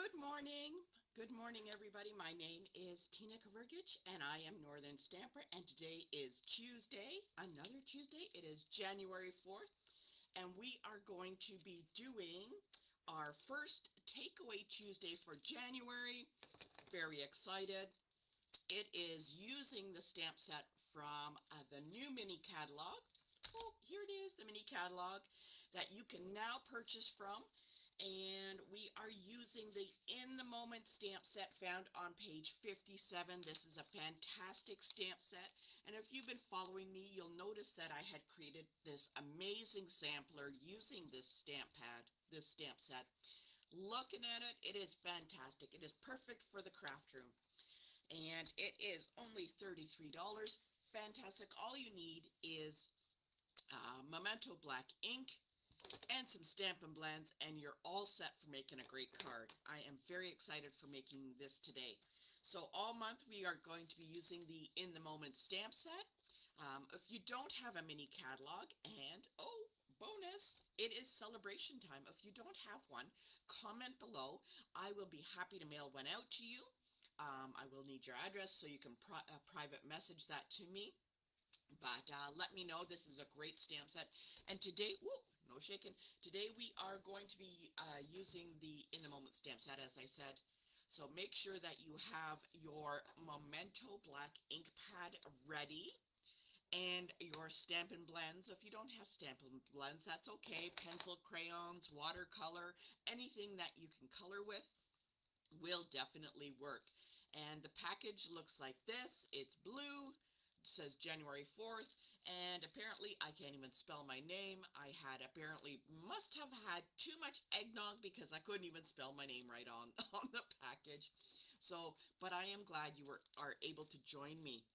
Good morning. Good morning, everybody. My name is Tina Kavergich, and I am Northern Stamper, and today is Tuesday, another Tuesday. It is January 4th, and we are going to be doing our first Takeaway Tuesday for January. Very excited. It is using the stamp set from the new mini catalog. Oh, here it is, the mini catalog that you can now purchase from. And we are using the In the Moment stamp set found on page 57. This is a fantastic stamp set. And if you've been following me, you'll notice that I had created this amazing sampler using this stamp pad, this stamp set. Looking at it, it is fantastic. It is perfect for the craft room. And it is only $33. Fantastic. All you need is Memento black ink and some Stampin' Blends, and you're all set for making a great card. I am very excited for making this today. So all month we are going to be using the In the Moment stamp set. If you don't have a mini catalog, and oh, bonus, it is celebration time. If you don't have one, comment below. I will be happy to mail one out to you. I will need your address so you can private message that to me. But let me know. This is a great stamp set. And today, whoa, no shaking. Today we are going to be using the In the Moment stamp set, as I said. So make sure that you have your Memento black ink pad ready and your Stampin' Blends. If you don't have Stampin' Blends, that's okay. Pencil, crayons, watercolor, anything that you can color with will definitely work. And the package looks like this. It's blue. It says January 4th, and apparently I can't even spell my name. I must have had too much eggnog because I couldn't even spell my name right on the package. So, but I am glad you are able to join me.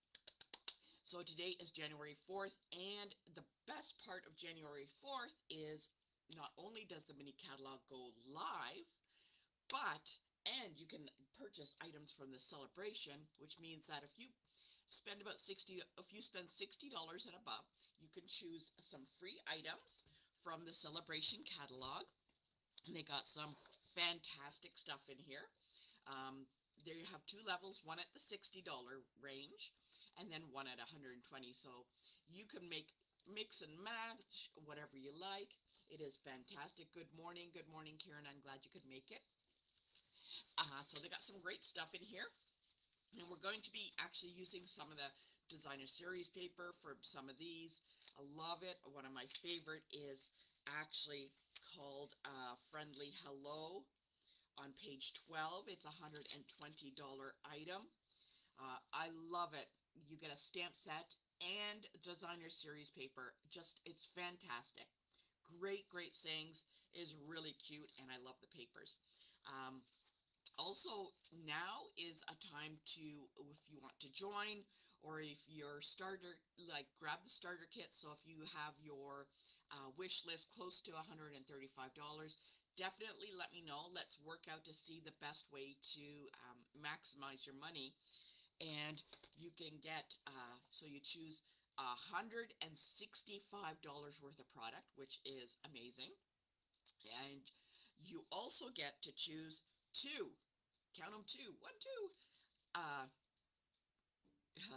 So today is January 4th, and the best part of January 4th is not only does the mini catalog go live, and you can purchase items from the celebration, which means that if you spend $60 and above, you can choose some free items from the celebration catalog. And they got some fantastic stuff in here. There you have two levels, one at the $60 range and then one at $120. So you can mix and match whatever you like. It is fantastic. Good morning, Karen. I'm glad you could make it. So they got some great stuff in here. And we're going to be actually using some of the designer series paper for some of these. I love it. One of my favorite is actually called Friendly Hello on page 12. It's a $120 item. I love it. You get a stamp set and designer series paper. It's fantastic. Great sayings. Is really cute, and I love the papers. Also, now is a time to, if you want to join, or if you're grab the starter kit. So if you have your wish list close to $135, definitely let me know. Let's work out to see the best way to maximize your money. And you can get, so you choose $165 worth of product, which is amazing. And you also get to choose two, count them,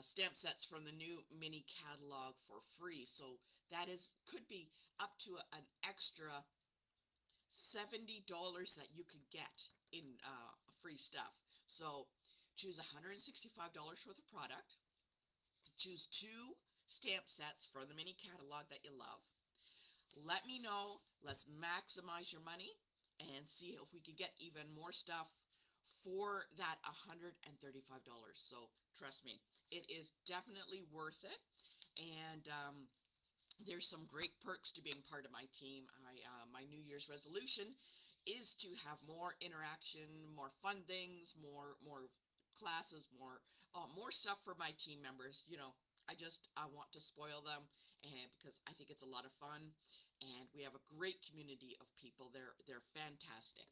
stamp sets from the new mini catalog for free. So that could be up to an extra $70 that you could get in free stuff. So choose $165 worth of product, choose two stamp sets from the mini catalog that you love. Let me know. Let's maximize your money and see if we can get even more stuff for that $135. So trust me, it is definitely worth it. And there's some great perks to being part of my team. My New Year's resolution is to have more interaction, more fun things, more classes, more stuff for my team members. You know, I want to spoil them, and because I think it's a lot of fun, and we have a great community of people. They're fantastic.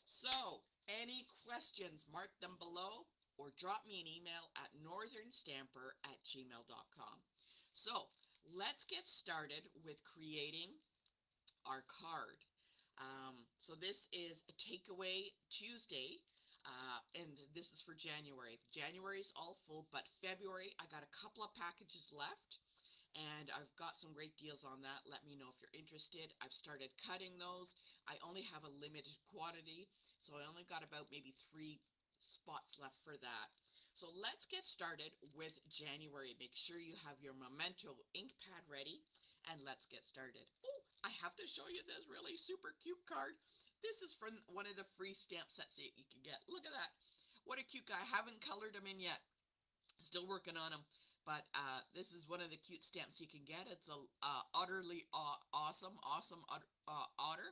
So any questions, mark them below or drop me an email at northernstamper@gmail.com. So let's get started with creating our card. So this is a Takeaway Tuesday And this is for January. January is all full, but February, I got a couple of packages left, and I've got some great deals on that. Let me know if you're interested. I've started cutting those. I only have a limited quantity, so I only got about maybe 3 spots left for that. So let's get started with January. Make sure you have your Memento ink pad ready, and let's get started. Oh, I have to show you this really super cute card. This is from one of the free stamp sets that you can get. Look at that. What a cute guy. I haven't colored him in yet. Still working on them. But this is one of the cute stamps you can get. It's a utterly awesome otter.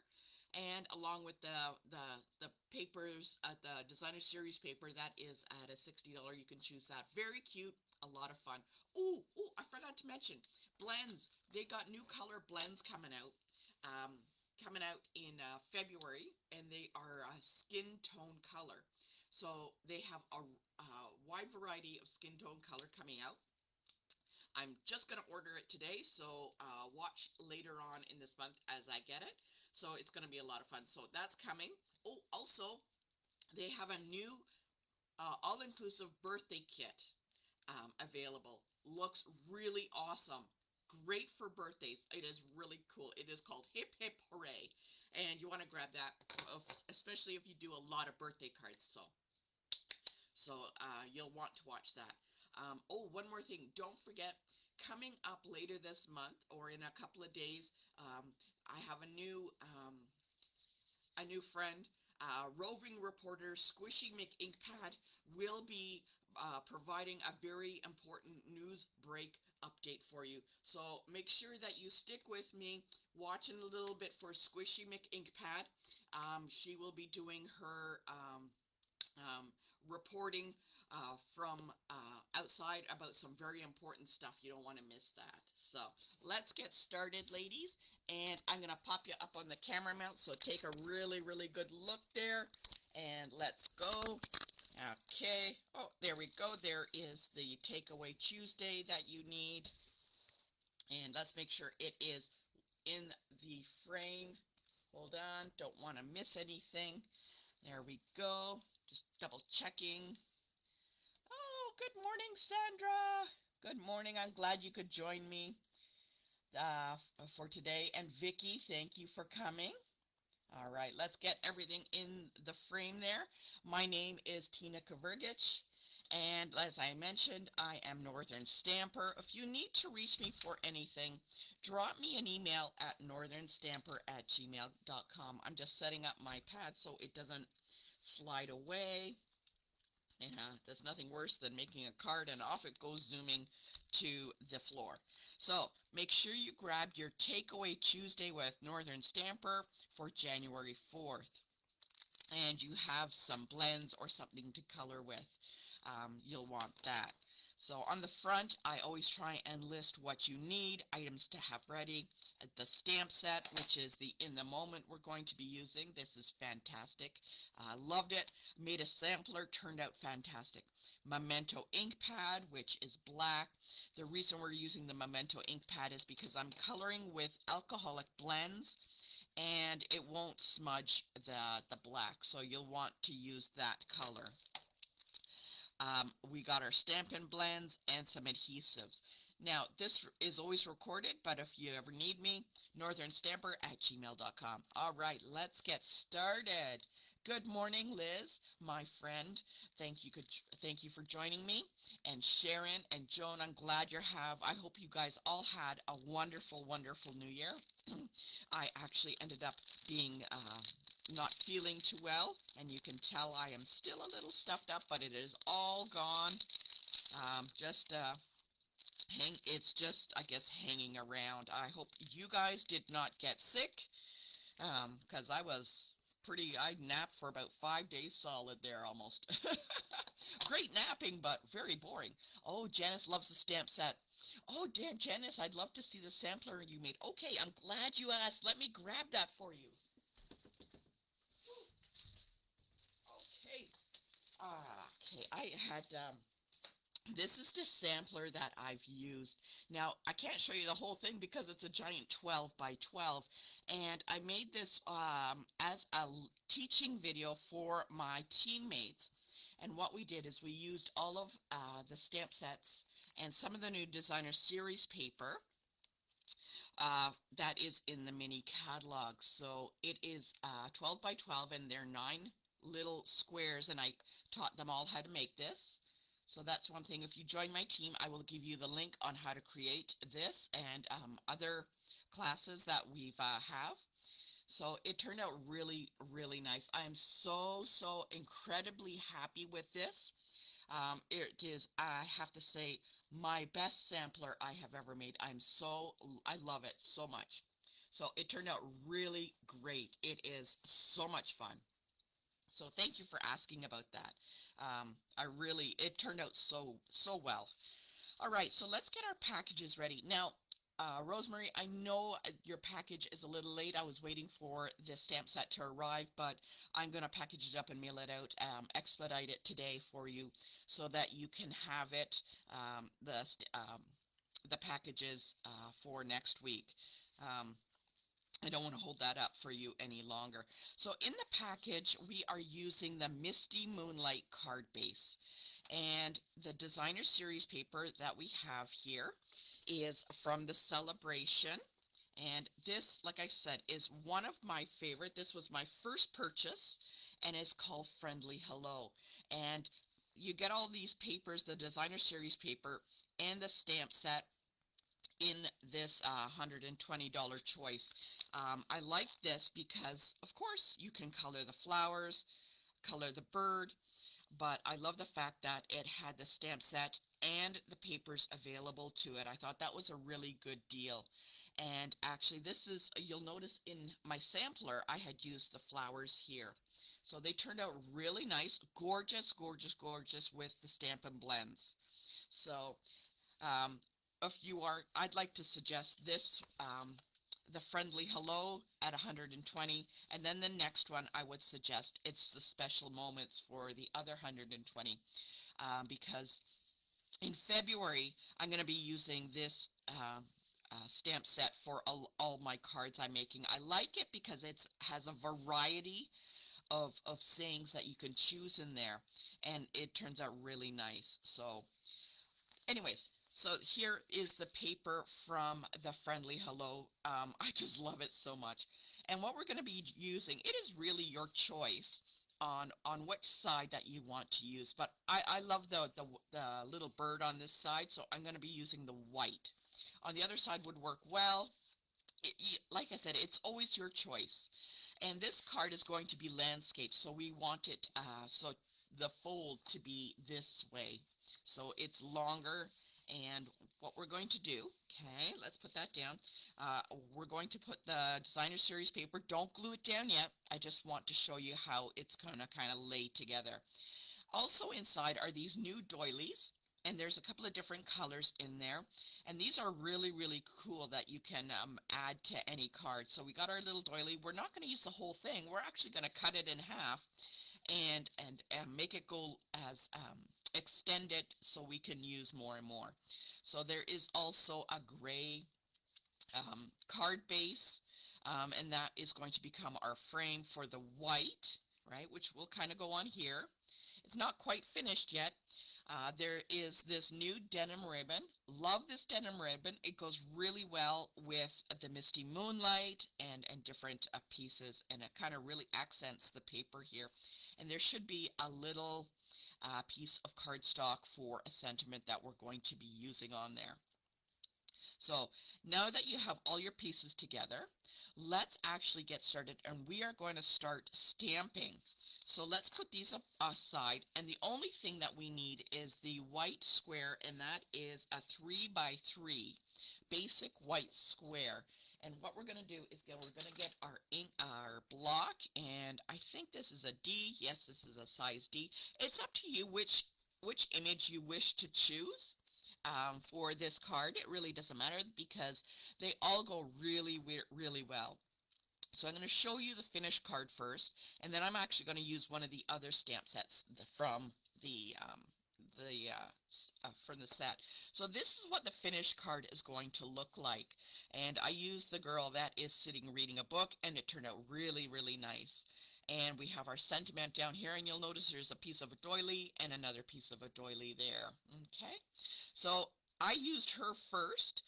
And along with the papers, the designer series paper, that is at a $60. You can choose that. Very cute, a lot of fun. Ooh, I forgot to mention blends. They got new color blends coming out. In February, and they are a skin tone color. So they have a wide variety of skin tone color coming out. I'm just going to order it today, so watch later on in this month as I get it. So it's going to be a lot of fun. So that's coming. Oh, also, they have a new all-inclusive birthday kit available. Looks really awesome. Great for birthdays. It is really cool. It is called Hip Hip Hooray. And you want to grab that, especially if you do a lot of birthday cards. So you'll want to watch that. One more thing. Don't forget, coming up later this month or in a couple of days, I have a new friend, roving reporter Squishy McInkpad will be providing a very important news break update for you. So make sure that you stick with me, watching a little bit for Squishy McInkpad. She will be doing her reporting from outside about some very important stuff. You don't want to miss that. So let's get started, ladies. And I'm going to pop you up on the camera mount. So take a really, really good look there. And let's go. Okay. Oh, there we go. There is the Takeaway Tuesday that you need. And let's make sure it is in the frame. Hold on. Don't want to miss anything. There we go. Just double checking. Oh, good morning, Sandra. Good morning. I'm glad you could join me for today. And Vicky, thank you for coming. All right, let's get everything in the frame there. My name is Tina Kavergich, and as I mentioned, I am Northern Stamper. If you need to reach me for anything, drop me an email at northernstamper@gmail.com. I'm just setting up my pad so it doesn't slide away. Yeah, there's nothing worse than making a card and off it goes zooming to the floor. So make sure you grab your Takeaway Tuesday with Northern Stamper for January 4th. And you have some blends or something to color with. You'll want that. So on the front, I always try and list what you need, items to have ready. The stamp set, which is the In the Moment we're going to be using. This is fantastic. Loved it. Made a sampler, turned out fantastic. Memento ink pad, which is black. The reason we're using the Memento ink pad is because I'm coloring with alcoholic blends, and it won't smudge the black, so you'll want to use that color. We got our Stampin' Blends and some adhesives. Now, this is always recorded, but if you ever need me, northernstamper@gmail.com. All right, let's get started. Good morning, Liz, my friend. Thank you for joining me. And Sharon and Joan, I'm glad I hope you guys all had a wonderful, wonderful New Year. I actually ended up being not feeling too well, and you can tell I am still a little stuffed up, but it is all gone. It's just, I guess, hanging around. I hope you guys did not get sick, because I napped for about 5 days solid there almost. Great napping, but very boring. Oh, Janice loves the stamp set. Oh, dear Janice, I'd love to see the sampler you made. Okay, I'm glad you asked. Let me grab that for you. Okay, I had, this is the sampler that I've used. Now, I can't show you the whole thing because it's a giant 12 by 12, and I made this as a teaching video for my teammates. And what we did is we used all of the stamp sets and some of the new designer series paper that is in the mini catalog. So it is 12 by 12, and they're 9 little squares, and I taught them all how to make this. So that's one thing. If you join my team, I will give you the link on how to create this and other classes that we've have. So it turned out really, really nice. I am so incredibly happy with this. It is, I have to say, my best sampler I have ever made. I love it so much. So it turned out really great. It is so much fun. So thank you for asking about that. It turned out so well. All right, so let's get our packages ready. Now, Rosemary, I know your package is a little late. I was waiting for the stamp set to arrive, but I'm going to package it up and mail it out, expedite it today for you so that you can have it, the packages for next week. I don't want to hold that up for you any longer. So in the package, we are using the Misty Moonlight card base. And the designer series paper that we have here is from the Celebration. And this, like I said, is one of my favorite. This was my first purchase, and it's called Friendly Hello. And you get all these papers, the designer series paper, and the stamp set in this $120 choice. I like this because, of course, you can color the flowers, color the bird, but I love the fact that it had the stamp set and the papers available to it. I thought that was a really good deal. And actually, this is, you'll notice in my sampler, I had used the flowers here. So they turned out really nice, gorgeous, gorgeous, gorgeous with the Stampin' Blends. So if you are, I'd like to suggest this, the Friendly Hello at 120, and then the next one I would suggest, it's the Special Moments for the other 120, because in February I'm going to be using this stamp set for all my cards I'm making. I like it because it has a variety of sayings that you can choose in there, and it turns out really nice. So anyways, so here is the paper from the Friendly Hello. I just love it so much. And what we're going to be using, it is really your choice on which side that you want to use. But I love the little bird on this side, so I'm going to be using the white. On the other side would work well. Like I said, it's always your choice. And this card is going to be landscape, so we want it so the fold to be this way. So it's longer, and what we're going to do, okay, let's put that down. We're going to put the designer series paper. Don't glue it down yet. I just want to show you how it's going to kind of lay together. Also inside are these new doilies, and there's a couple of different colors in there. And these are really, really cool that you can add to any card. So we got our little doily. We're not going to use the whole thing. We're actually going to cut it in half and make it go as extend it so we can use more and more. So there is also a gray card base, and that is going to become our frame for the white, right, which will kind of go on here. It's not quite finished yet. There is this new denim ribbon. Love this denim ribbon. It goes really well with the Misty Moonlight and different pieces, and it kind of really accents the paper here. And there should be a little piece of cardstock for a sentiment that we're going to be using on there. So now that you have all your pieces together, let's actually get started, and we are going to start stamping. So let's put these up aside, and the only thing that we need is the white square, and that is a 3 by 3 basic white square. And what we're going to do is we're going to get our ink, our block, and I think this is a D. Yes, this is a size D. It's up to you which image you wish to choose for this card. It really doesn't matter because they all go really, really well. So I'm going to show you the finished card first, and then I'm actually going to use one of the other stamp sets from the from the set. So this is what the finished card is going to look like. And I used the girl that is sitting reading a book, and it turned out really, really nice. And we have our sentiment down here, and you'll notice there's a piece of a doily and another piece of a doily there. Okay, so I used her first,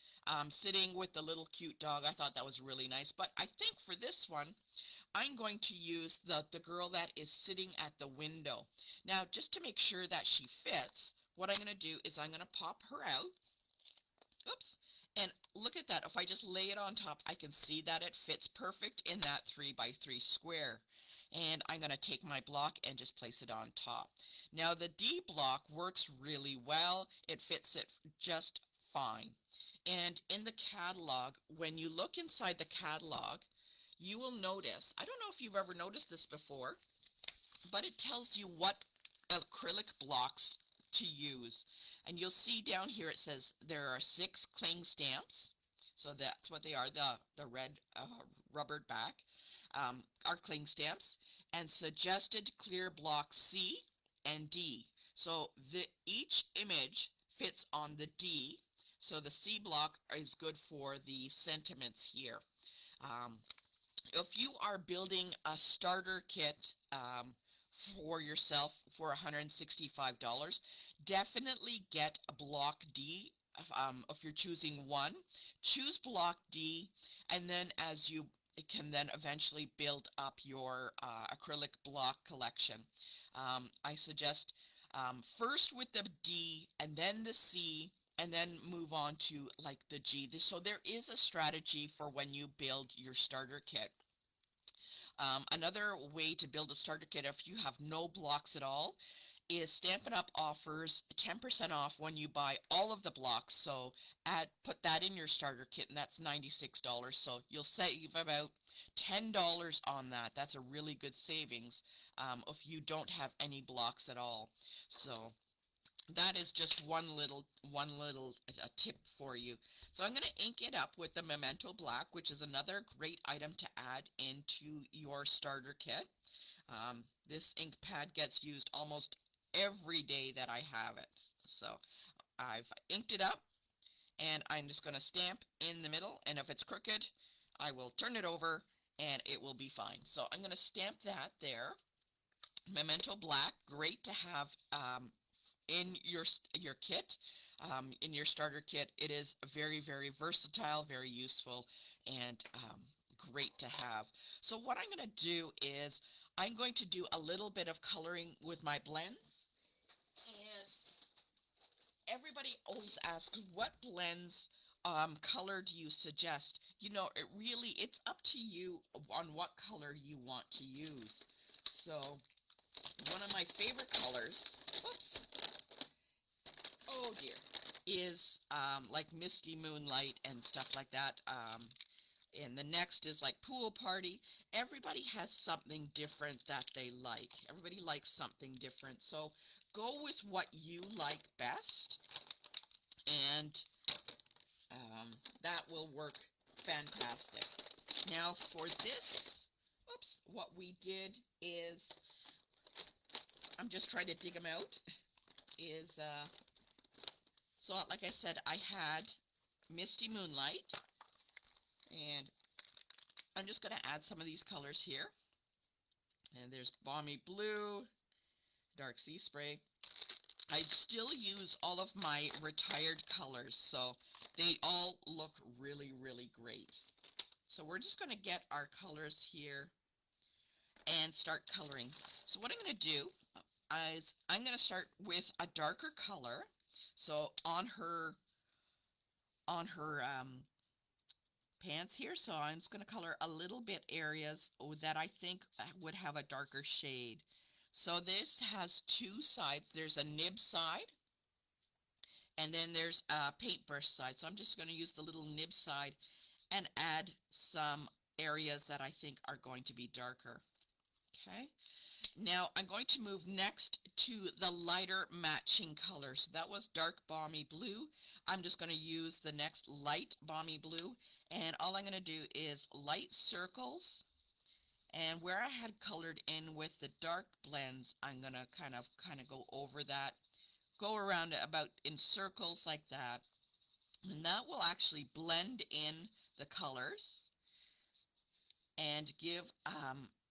sitting with the little cute dog. I thought that was really nice. But I think for this one, I'm going to use the girl that is sitting at the window. Now, just to make sure that she fits, what I'm going to do is I'm going to pop her out. Oops. And look at that. If I just lay it on top, I can see that it fits perfect in that 3x3 square. And I'm going to take my block and just place it on top. Now, the D block works really well. It fits it just fine. And in the catalog, when you look inside the catalog, you will notice, I don't know if you've ever noticed this before, but it tells you what acrylic blocks to use. And you'll see down here it says there are 6 cling stamps. So that's what they are, the red rubbered back are cling stamps. And suggested clear blocks C and D. So each image fits on the D. So the C block is good for the sentiments here. If you are building a starter kit for yourself for $165, definitely get a block D. If you're choosing one, choose block D, and then as you can then eventually build up your acrylic block collection. I suggest first with the D and then the C, and then move on to like the G. So there is a strategy for when you build your starter kit. Another way to build a starter kit if you have no blocks at all is Stampin' Up! Offers 10% off when you buy all of the blocks. So put that in your starter kit, and that's $96. So you'll save about $10 on that. That's a really good savings if you don't have any blocks at all. So that is just one little tip for you. So I'm going to ink it up with the Memento Black, which is another great item to add into your starter kit. This ink pad gets used almost every day that I have it. So I've inked it up, and I'm just going to stamp in the middle, and if it's crooked, I will turn it over, and it will be fine. So I'm going to stamp that there. Memento Black, great to have in your kit, in your starter kit. It is very, very versatile, very useful, and great to have. So what I'm going to do is I'm going to do a little bit of coloring with my blends. And everybody always asks, what blends color do you suggest? You know, it's up to you on what color you want to use. So one of my favorite colors, whoops, oh dear, is like Misty Moonlight and stuff like that. And the next is like Pool Party. Everybody has something different that they like. Everybody likes something different. So go with what you like best, and that will work fantastic. Now for this, oops, what we did is, I'm just trying to dig them out, is, so like I said, I had Misty Moonlight, and I'm just going to add some of these colors here. And there's Balmy Blue, Dark Sea Spray. I still use all of my retired colors, so they all look really, really great. So we're just going to get our colors here and start coloring. So what I'm going to do is I'm going to start with a darker color. So on her pants here, so I'm just going to color a little bit areas that I think would have a darker shade. So this has 2 sides. There's a nib side, and then there's a paintbrush side. So I'm just going to use the little nib side and add some areas that I think are going to be darker. Okay. Now I'm going to move next to the lighter matching colors. That was dark Balmy Blue. I'm just going to use the next light Balmy Blue, and all I'm going to do is light circles, and where I had colored in with the dark blends, I'm going to kind of go over that go around about in circles like that, and that will actually blend in the colors and give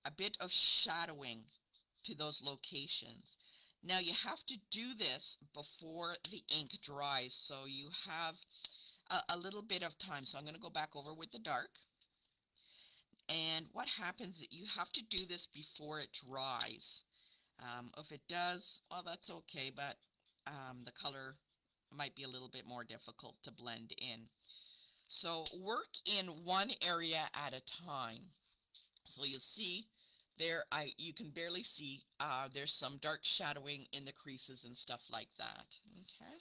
a bit of shadowing to those locations. Now you have to do this before the ink dries, so you have a little bit of time. So I'm going to go back over with the dark. And what happens is you have to do this before it dries. If it does, well, that's okay, but the color might be a little bit more difficult to blend in. So work in one area at a time. So you'll see there, you can barely see, there's some dark shadowing in the creases and stuff like that. Okay.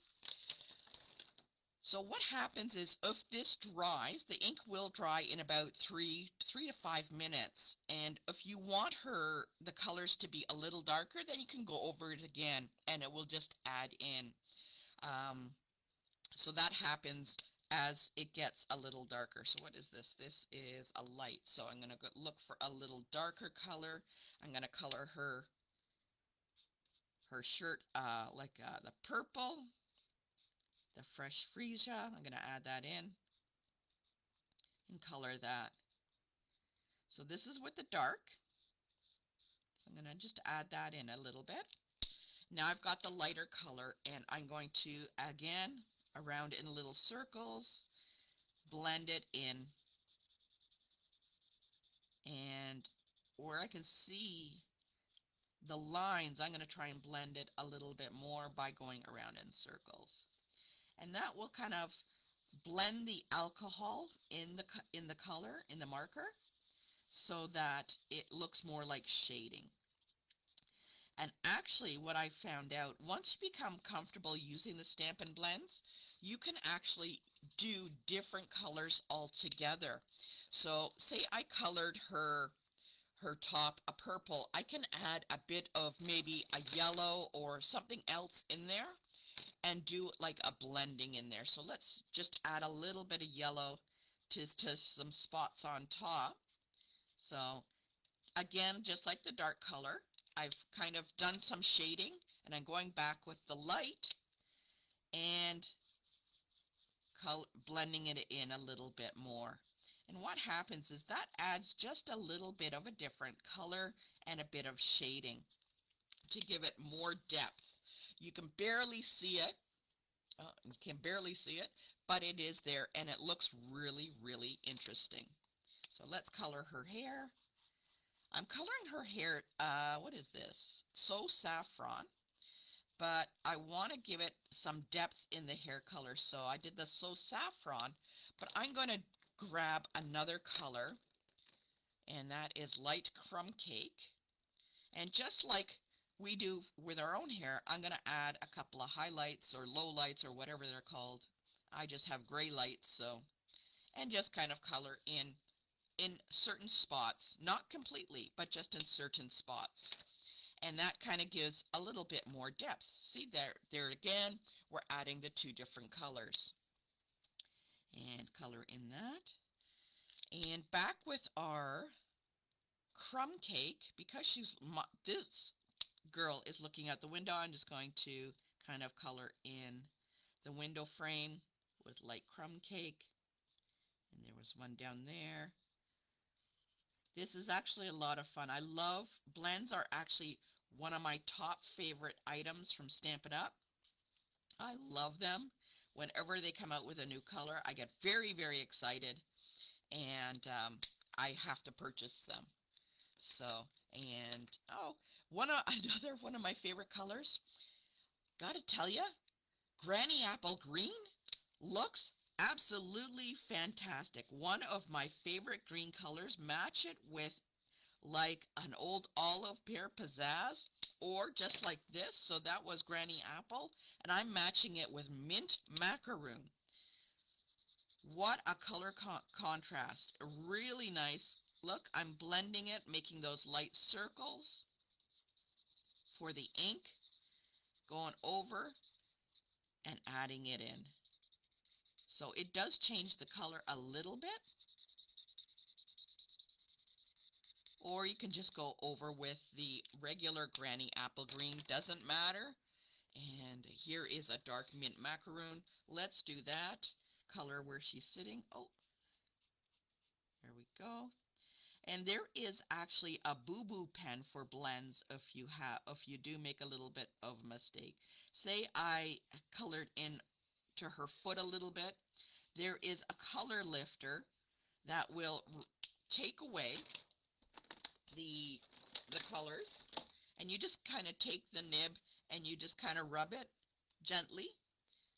So what happens is if this dries, the ink will dry in about three to 5 minutes. And if you want the colors to be a little darker, then you can go over it again and it will just add in. So that happens as it gets a little darker. So what is this? This is a light. So I'm going to look for a little darker color. I'm going to color her shirt like the purple, the fresh freesia. I'm going to add that in and color that. So this is with the dark. So I'm going to just add that in a little bit. Now I've got the lighter color, and I'm going to, again, around in little circles, blend it in. And where I can see the lines, I'm going to try and blend it a little bit more by going around in circles. And that will kind of blend the alcohol in the color, in the marker, so that it looks more like shading. And actually what I found out, once you become comfortable using the Stampin' Blends, you can actually do different colors altogether. So say I colored her top a purple, I can add a bit of maybe a yellow or something else in there and do like a blending in there. So let's just add a little bit of yellow to some spots on top. So again, just like the dark color, I've kind of done some shading, and I'm going back with the light and blending it in a little bit more. And what happens is that adds just a little bit of a different color and a bit of shading to give it more depth. You can barely see it. You can barely see it, but it is there, and it looks really, really interesting. So let's color her hair. I'm coloring her hair, what is this? So Saffron, but I want to give it some depth in the hair color, so I did the So Saffron, but I'm going to grab another color, and that is Light Crumb Cake. And just like we do with our own hair, I'm going to add a couple of highlights or lowlights or whatever they're called. I just have gray lights, so, and just kind of color in certain spots, not completely, but just in certain spots. And that kind of gives a little bit more depth. See, there again, we're adding the two different colors. And color in that. And back with our crumb cake, because this girl is looking out the window, I'm just going to kind of color in the window frame with light crumb cake. And there was one down there. This is actually a lot of fun. I love, blends are actually one of my top favorite items from Stampin' Up. I love them. Whenever they come out with a new color, I get very, very excited, and I have to purchase them. So, and oh, another one of my favorite colors, gotta tell you, Granny Apple Green looks absolutely fantastic. One of my favorite green colors. Match it with like an old olive pear pizzazz, or just like this. So that was Granny Apple, and I'm matching it with mint macaroon. What a color contrast. Really nice. Look, I'm blending it, making those light circles for the ink, going over and adding it in. So it does change the color a little bit. Or you can just go over with the regular Granny Apple Green. Doesn't matter. And here is a dark mint macaroon. Let's do that. Color where she's sitting. Oh, there we go. And there is actually a boo-boo pen for blends if you do make a little bit of a mistake. Say I colored in to her foot a little bit. There is a color lifter that will take away the colors, and you just kind of take the nib and you just kind of rub it gently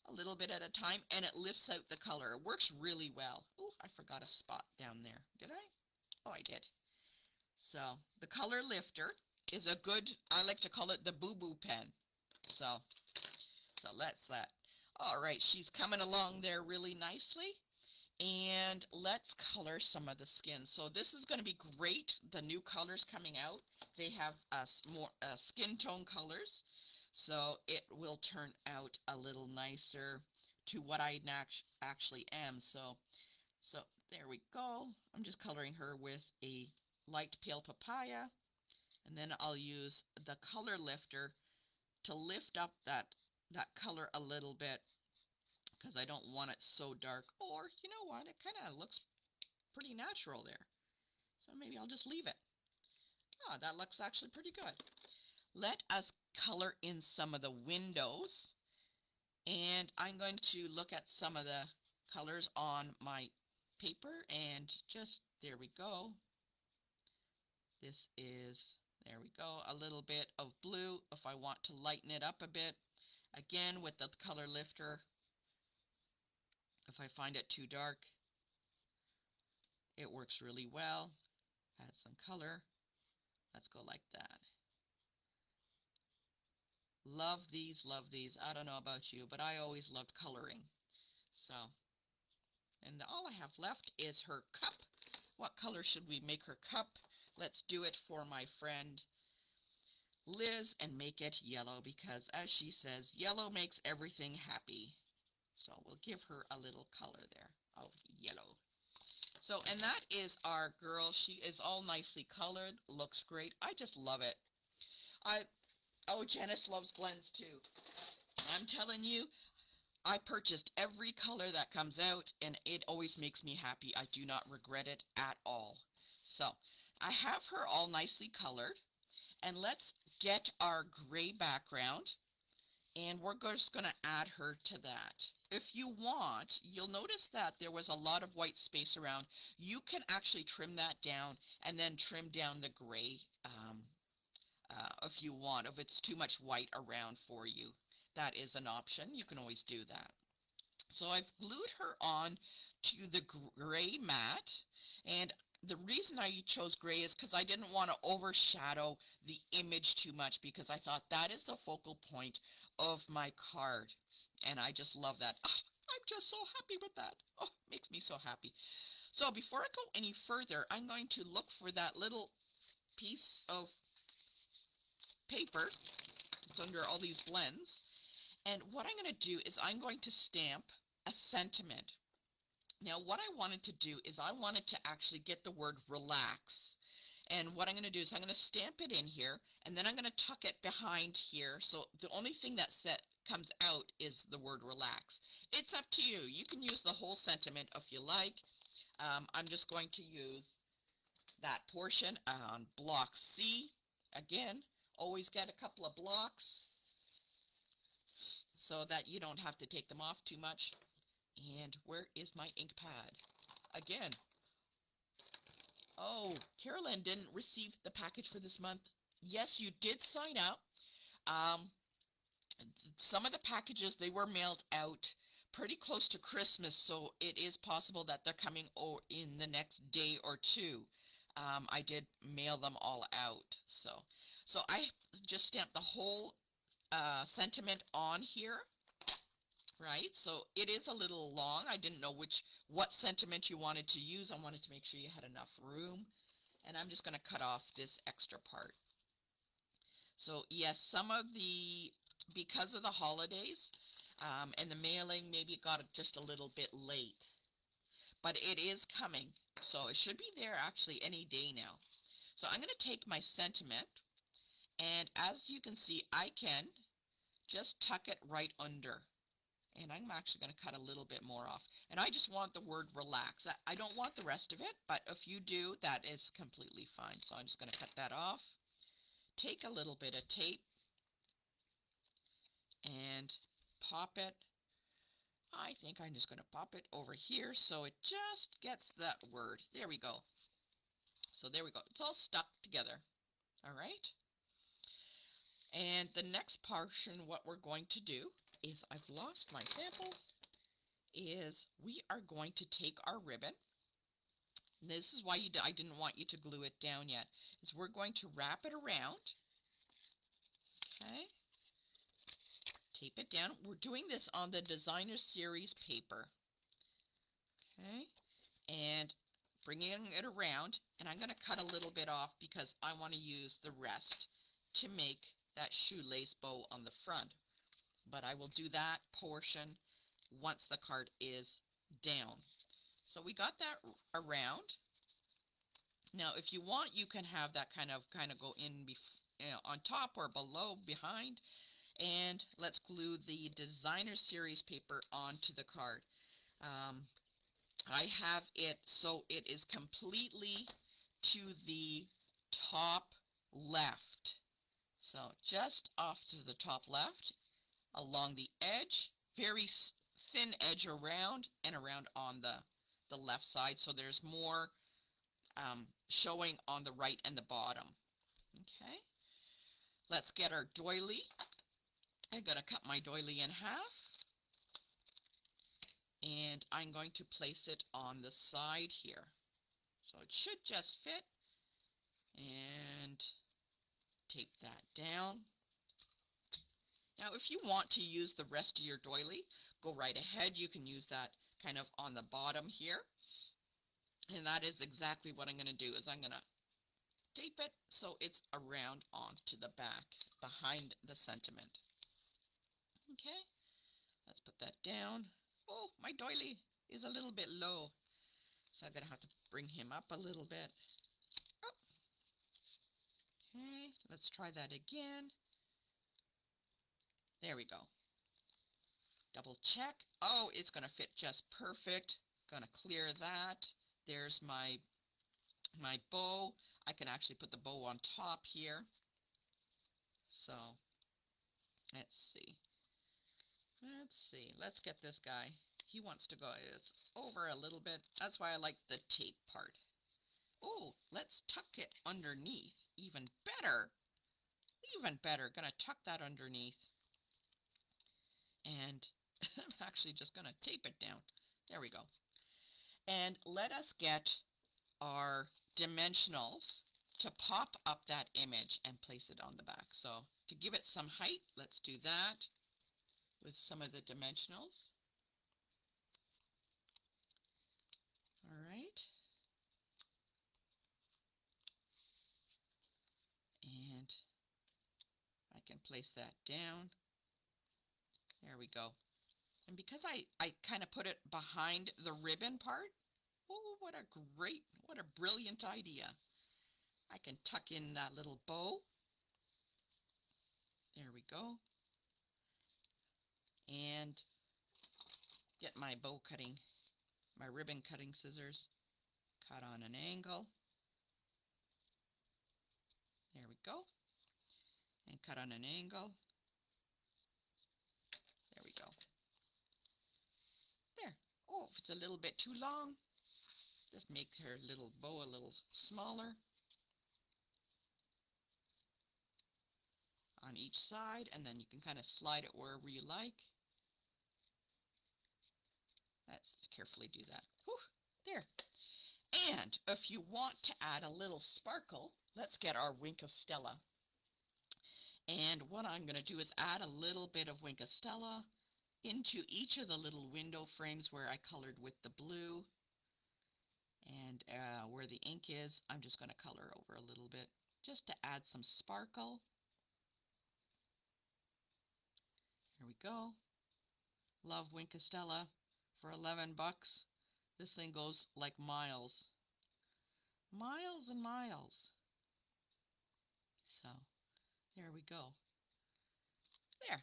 a little bit at a time, and it lifts out the color. It works really well. Oh, I forgot a spot down there. Did I? Oh, I did. So the color lifter is a good, I like to call it the boo-boo pen. So let's that. All right, she's coming along there really nicely. And let's color some of the skin. So this is going to be great. The new colors coming out, they have more skin tone colors. So it will turn out a little nicer to what I actually am. So there we go. I'm just coloring her with a light pale papaya. And then I'll use the color lifter to lift up that color a little bit, because I don't want it so dark. Or, you know what, it kind of looks pretty natural there. So maybe I'll just leave it. Oh, that looks actually pretty good. Let us color in some of the windows. And I'm going to look at some of the colors on my paper, and just, there we go. This is, there we go, a little bit of blue if I want to lighten it up a bit. Again, with the color lifter, if I find it too dark, it works really well. Add some color. Let's go like that. Love these, love these. I don't know about you, but I always loved coloring. So, and all I have left is her cup. What color should we make her cup? Let's do it for my friend Liz and make it yellow, because as she says, yellow makes everything happy. So we'll give her a little color there of yellow. So, and that is our girl. She is all nicely colored, looks great. I just love it. Oh, Janice loves blends too. I'm telling you, I purchased every color that comes out, and it always makes me happy. I do not regret it at all. So, I have her all nicely colored, and let's get our gray background, and we're just going to add her to that. If you want, you'll notice that there was a lot of white space around. You can actually trim that down and then trim down the gray if you want. If it's too much white around for you, that is an option. You can always do that. So I've glued her on to the gray mat, and the reason I chose gray is because I didn't want to overshadow the image too much, because I thought that is the focal point of my card, and I just love that. Oh, I'm just so happy with that. Oh, makes me so happy. So before I go any further, I'm going to look for that little piece of paper. It's under all these blends. And what I'm going to do is I'm going to stamp a sentiment. Now, what I wanted to do is I wanted to actually get the word relax. And what I'm going to do is I'm going to stamp it in here, and then I'm going to tuck it behind here. So the only thing that comes out is the word relax. It's up to you. You can use the whole sentiment if you like. I'm just going to use that portion on block C. Again, always get a couple of blocks so that you don't have to take them off too much. And where is my ink pad? Again. Oh, Carolyn didn't receive the package for this month. Yes, you did sign up. Some of the packages, they were mailed out pretty close to Christmas, so it is possible that they're coming in the next day or two. I did mail them all out. So I just stamped the whole sentiment on here. Right, so it is a little long. I didn't know what sentiment you wanted to use. I wanted to make sure you had enough room. And I'm just going to cut off this extra part. So yes, because of the holidays and the mailing, maybe it got just a little bit late. But it is coming. So it should be there actually any day now. So I'm going to take my sentiment, and as you can see, I can just tuck it right under. And I'm actually going to cut a little bit more off. And I just want the word relax. I don't want the rest of it, but if you do, that is completely fine. So I'm just going to cut that off. Take a little bit of tape and pop it. I think I'm just going to pop it over here so it just gets that word. There we go. So there we go. It's all stuck together. All right. And the next portion, what we're going to do is, I've lost my sample, is we are going to take our ribbon. And this is why I didn't want you to glue it down yet. Is we're going to wrap it around. Okay. Tape it down. We're doing this on the Designer Series paper. Okay. And bringing it around, and I'm going to cut a little bit off because I want to use the rest to make that shoelace bow on the front. But I will do that portion once the card is down. So we got that around. Now, if you want, you can have that kind of go in on top or below, behind. And let's glue the Designer Series paper onto the card. I have it so it is completely to the top left. So just off to the top left, along the edge, very thin edge around and around on the left side. So there's more showing on the right and the bottom. Okay, let's get our doily. I'm going to cut my doily in half. And I'm going to place it on the side here. So it should just fit. And tape that down. Now if you want to use the rest of your doily, go right ahead. You can use that kind of on the bottom here. And that is exactly what I'm going to do, is I'm going to tape it so it's around onto the back, behind the sentiment. Okay, let's put that down. Oh, my doily is a little bit low, so I'm going to have to bring him up a little bit. Oh. Okay, let's try that again. There we go. Double check. Oh, it's going to fit just perfect. Going to clear that. There's my bow. I can actually put the bow on top here. So, let's see. Let's get this guy. He wants to go, it's over a little bit. That's why I like the tape part. Oh, let's tuck it underneath. Even better. Even better. Gonna tuck that underneath. And I'm actually just gonna tape it down. There we go. And let us get our dimensionals to pop up that image and place it on the back. So to give it some height, let's do that with some of the dimensionals. All right. And I can place that down. There we go. And because I kind of put it behind the ribbon part, oh, what a brilliant idea. I can tuck in that little bow. There we go. And get my my ribbon cutting scissors. Cut on an angle. There we go. And cut on an angle. There we go. There. Oh, if it's a little bit too long, just make her little bow a little smaller on each side, and then you can kind of slide it wherever you like. Let's carefully do that. Whew, there. And if you want to add a little sparkle, let's get our Wink of Stella. And what I'm going to do is add a little bit of Wink of Stella into each of the little window frames where I colored with the blue. And where the ink is, I'm just going to color over a little bit just to add some sparkle. Here we go. Love Wink of Stella for 11 bucks. This thing goes like miles. Miles and miles. So, there we go. There.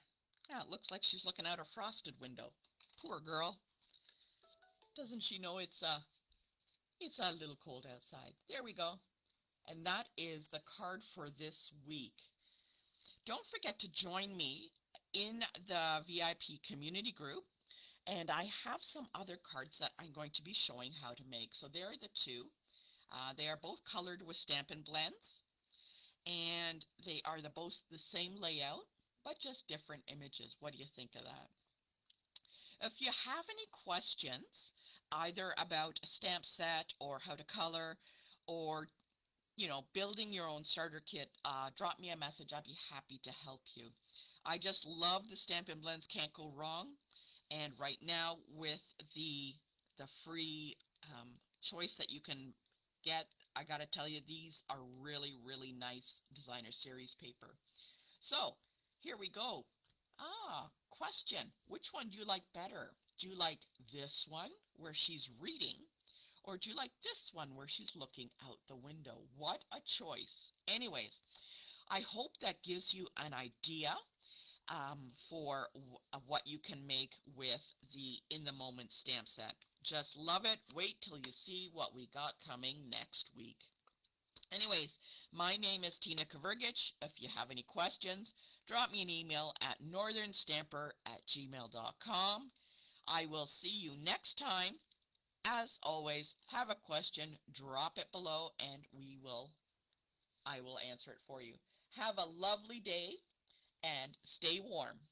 Yeah, it looks like she's looking out a frosted window. Poor girl. Doesn't she know it's a little cold outside. There we go. And that is the card for this week. Don't forget to join me in the VIP community group. And I have some other cards that I'm going to be showing how to make. So there are the two. They are both colored with Stampin' Blends. And they are both the same layout, but just different images. What do you think of that? If you have any questions, either about a stamp set or how to color, or building your own starter kit, drop me a message. I'd be happy to help you. I just love the Stampin' Blends, can't go wrong. And right now with the free choice that you can get, I gotta tell you, these are really, really nice designer series paper. So here we go. Question. Which one do you like better? Do you like this one where she's reading? Or do you like this one where she's looking out the window? What a choice. Anyways, I hope that gives you an idea for what you can make with the In the Moment stamp set. Just love it. Wait till you see what we got coming next week. Anyways, my name is Tina Kavergich. If you have any questions, drop me an email at northernstamper@gmail.com. I will see you next time. As always, have a question, drop it below, and I will answer it for you. Have a lovely day and stay warm.